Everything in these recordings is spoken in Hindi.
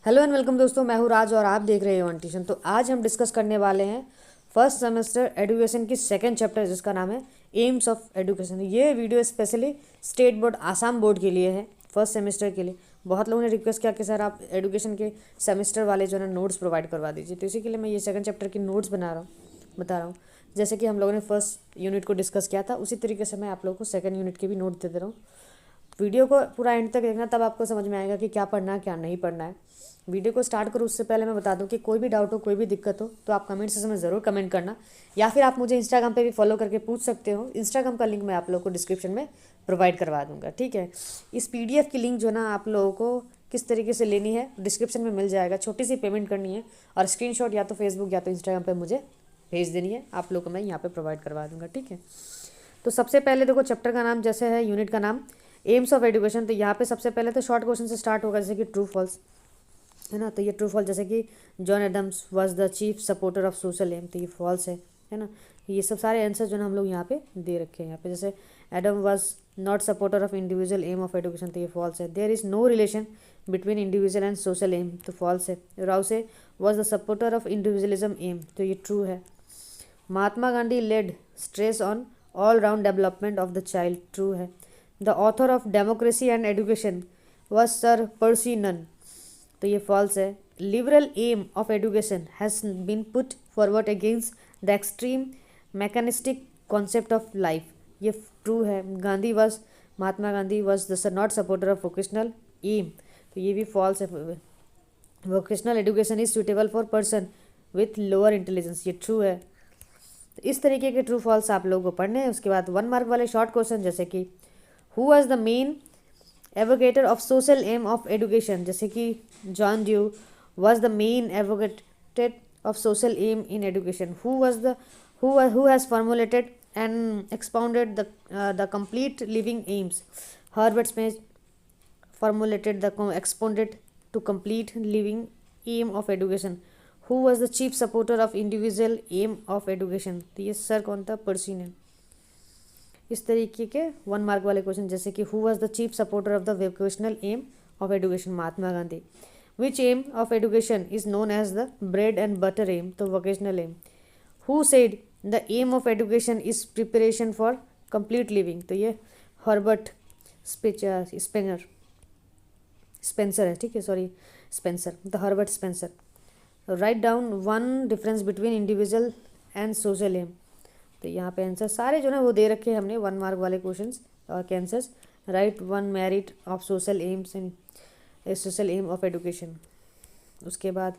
हेलो एंड वेलकम दोस्तों, मैं हूँ राज और आप देख रहे हो ट्यूशन। तो आज हम डिस्कस करने वाले हैं फर्स्ट सेमेस्टर एजुकेशन की सेकंड चैप्टर जिसका नाम है एम्स ऑफ एजुकेशन। ये video specially state board Assam board के लिए है, फर्स्ट सेमेस्टर के लिए। बहुत लोगों ने रिक्वेस्ट किया कि सर आप एजुकेशन के सेमेस्टर वाले जो है ना नोट्स प्रोवाइड करवा दीजिए, तो इसी के लिए मैं ये सेकंड चैप्टर की नोट्स बता रहा हूँ। जैसे कि हम लोगों ने फर्स्ट यूनिट को डिस्कस किया था, उसी तरीके से मैं आप लोगों को सेकंड यूनिट के भी नोट दे दे रहा हूँ। वीडियो को पूरा एंड तक देखना, तब आपको समझ में आएगा कि क्या पढ़ना है क्या नहीं पढ़ना है। वीडियो को स्टार्ट करूँ उससे पहले मैं बता दूं कि कोई भी डाउट हो, कोई भी दिक्कत हो तो आप कमेंट सेक्शन में ज़रूर कमेंट करना, या फिर आप मुझे इंस्टाग्राम पे भी फॉलो करके पूछ सकते हो। इंस्टाग्राम का लिंक मैं आप लोगों को डिस्क्रिप्शन में प्रोवाइड करवा दूंगा, ठीक है। इस पीडीएफ की लिंक जो है ना आप लोगों को किस तरीके से लेनी है डिस्क्रिप्शन में मिल जाएगा। छोटी सी पेमेंट करनी है और स्क्रीनशॉट या तो फेसबुक या तो इंस्टाग्राम पर मुझे भेज देनी है, आप लोगों को मैं यहाँ पर प्रोवाइड करवा दूँगा, ठीक है। तो सबसे पहले देखो, चैप्टर का नाम जैसे है, यूनिट का नाम एम्स ऑफ एजुकेशन। तो यहाँ पे सबसे पहले तो शॉर्ट क्वेश्चन से स्टार्ट होगा, जैसे कि ट्रू फॉल्स है ना। तो ये ट्रू फॉल्स, जैसे कि John Adams was the chief supporter of social aim, तो ये फॉल्स है ना। ये सब सारे आंसर जो है ना हम लोग यहाँ पे दे रखे हैं। यहाँ पे जैसे Adam was not supporter of individual aim of education, तो ये फॉल्स है। There is no relation between individual and social aim, तो फॉल्स है। Rousseau was the supporter of individualism aim, तो ये ट्रू है। Mahatma Gandhi laid stress on all round development of the child, true है। The author of democracy and education was sir Percy Nunn, तो ये फॉल्स है। Liberal aim of education has been put forward against the extreme mechanistic concept of life, ये ट्रू है। Mahatma Gandhi was the not supporter of vocational aim, तो ये भी फॉल्स है। Vocational education is suitable for person with lower intelligence, ये ट्रू है। तो इस तरीके के ट्रू फॉल्स आप लोगों को पढ़ने हैं। उसके बाद 1 मार्क वाले शॉर्ट क्वेश्चन, जैसे कि who was the main advocator of social aim of education, जैसे कि John Dewey was the main advocated of social aim in education. Who has formulated and expounded the complete living aims, Herbert Smith formulated the expounded to complete living aim of education. Who was the chief supporter of individual aim of education, तो ये सर कौन था, पर्सी ने। इस तरीके के 1 मार्क वाले क्वेश्चन, जैसे कि who was the chief supporter of the vocational aim of education, Mahatma Gandhi. Which aim of education is known as the bread and butter aim, तो vocational aim. Who said the aim of education is preparation for complete living, तो ये हर्बर्ट स्पेंसर है, ठीक है, sorry Spencer, the Herbert Spencer. Write down one difference between individual and social aim, तो यहाँ पे आंसर सारे जो ना वो दे रखे हैं हमने 1 मार्क वाले क्वेश्चंस और के answers. Write one merit of social aims and social aim of education. उसके बाद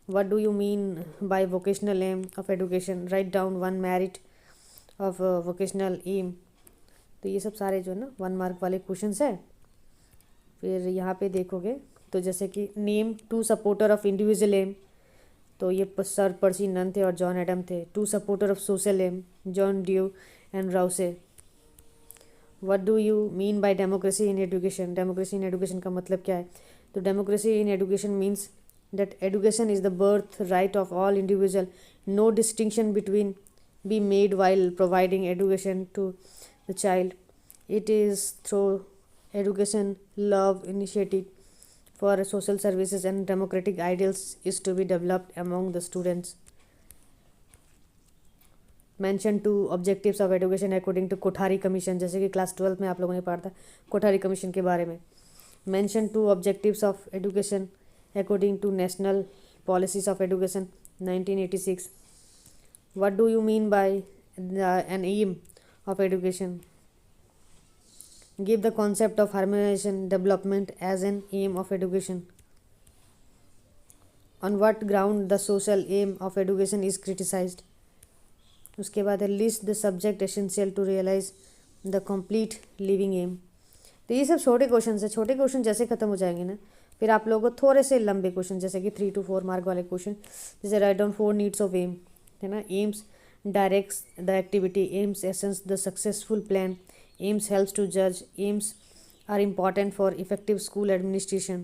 what do you mean by vocational aim of education, write down one merit of vocational aim. तो ये सब सारे जो है ना 1 मार्क वाले क्वेश्चंस है। फिर यहाँ पे देखोगे तो जैसे कि name 2 supporter of individual aim, तो ये सर पर्सी नन थे और जॉन एडम थे। 2 supporter of social aim, John Dewey and Rousseau. What do you mean by democracy in education, democracy in education का मतलब क्या है, तो democracy in education means that education is the birth right of all individual, no distinction between be made while providing education to the child. It is through education love initiative for social services and democratic ideals is to be developed among the students. Mention 2 objectives of education according to Kothari commission, जैसे कि क्लास 12 में आप लोगों ने पढ़ा था कोठारी कमीशन के बारे में। Mention 2 objectives of education according to national policies of education 1986. What do you mean by an aim of education? Give the concept of harmonization development as an aim of education. On what ground the social aim of education is criticized? उसके बाद है list the subject essential to realize the complete living aim. तो ये सब छोटे क्वेश्चन है, छोटे क्वेश्चन जैसे खत्म हो जाएंगे ना, फिर आप लोगों को थोड़े से लंबे क्वेश्चन, जैसे कि 3 to 4 मार्क वाले क्वेश्चन, जैसे write down 4 needs of aim, है ना। Aims directs the activity, aims essence the successful plan, aims helps to judge, aims are important for effective school administration.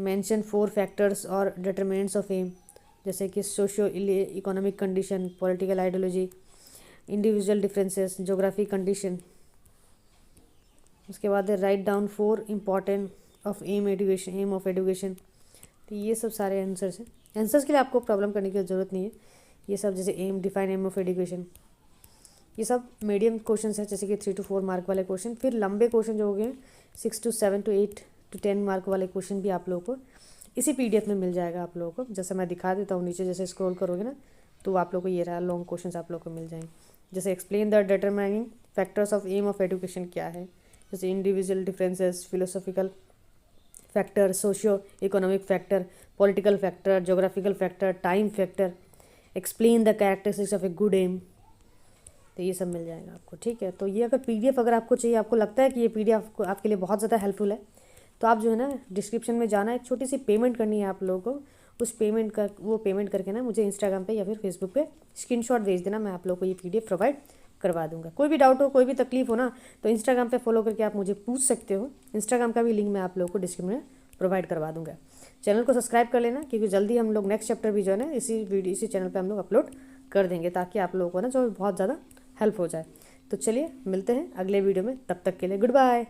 Mention 4 factors or determinants of aim, जैसे कि socio economic condition, political ideology, individual differences, geography condition. उसके बाद है write down 4 important of aim of education, तो ये सब सारे आंसर्स हैं। आंसर्स के लिए आपको प्रॉब्लम करने की ज़रूरत नहीं है। ये सब जैसे aim, define aim of education, ये सब मीडियम क्वेश्चन है, जैसे कि 3 to 4 मार्क वाले क्वेश्चन। फिर लंबे क्वेश्चन जो हो गए 6 to 7 to 8 to 10 मार्क वाले क्वेश्चन भी आप लोगों को इसी PDF में मिल जाएगा आप लोगों को। जैसे मैं दिखा देता हूँ, नीचे जैसे स्क्रॉल करोगे ना तो आप लोग को ये रहा लॉन्ग क्वेश्चन आप लोग को मिल जाएंगे। जैसे explain the determining factors of aim of education क्या है, जैसे individual differences, philosophical factor, socio economic factor, political factor, geographical factor, time factor, explain the characteristics of a good aim. तो ये सब मिल जाएगा आपको, ठीक है। तो ये अगर PDF अगर आपको चाहिए, आपको लगता है कि ये PDF आपके लिए बहुत ज़्यादा हेल्पफुल है, तो आप जो है ना डिस्क्रिप्शन में जाना, एक छोटी सी पेमेंट करनी है आप लोगों को। उस पेमेंट का वो पेमेंट करके ना मुझे इंस्टाग्राम पे या फिर फेसबुक पे स्क्रीनशॉट भेज देना, मैं आप लोगों को ये PDF प्रोवाइड करवा दूंगा। कोई भी डाउट हो, कोई भी तकलीफ हो ना, तो इंस्टाग्राम पे फॉलो करके आप मुझे पूछ सकते हो। इंस्टाग्राम का भी लिंक मैं आप लोगों को डिस्क्रिप्शन में प्रोवाइड करवा दूंगा। चैनल को सब्सक्राइब कर लेना, क्योंकि जल्दी हम लोग नेक्स्ट चैप्टर भी जो है ना इसी चैनल पर हम लोग अपलोड कर देंगे, ताकि आप लोगों को ना जो बहुत ज़्यादा हेल्प हो जाए। तो चलिए मिलते हैं अगले वीडियो में, तब तक के लिए गुड बाय।